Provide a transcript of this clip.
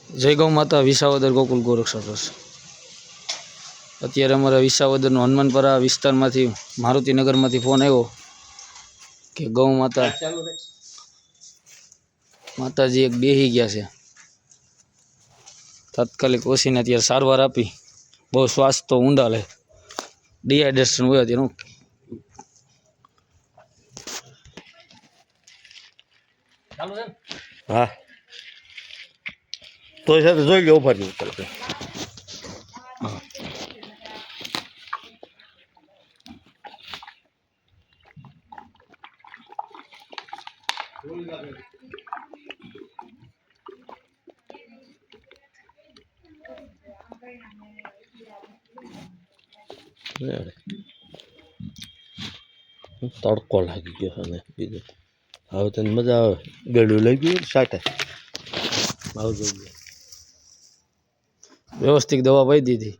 જય ગૌ માતા વિસાવદર ગોકુલ ગોરક્ષા ટ્રસ્ટ। અત્યારે અમારા વિસાવદરનો હનુમાનપરા વિસ્તારમાંથી મારુતિનગરમાંથી ફોન આવ્યો કે ગૌ માતાજી એક બેહી ગયા છે। તાત્કાલિક ઓછીને અત્યારે સારવાર આપી, બહુ શ્વાસ તો ઊંડા લે, ડિહાઇડ્રેશન હોય તેનું। હા તો સાથે જોઈ લો ઉપર તડકો લાગી ગયો અને બીજું હવે તને મજા આવે, ગળ્યું લઈ ગયું સાટે ભાવ જોઈએ। વ્યવસ્થિત દવા પાઈ દીધી।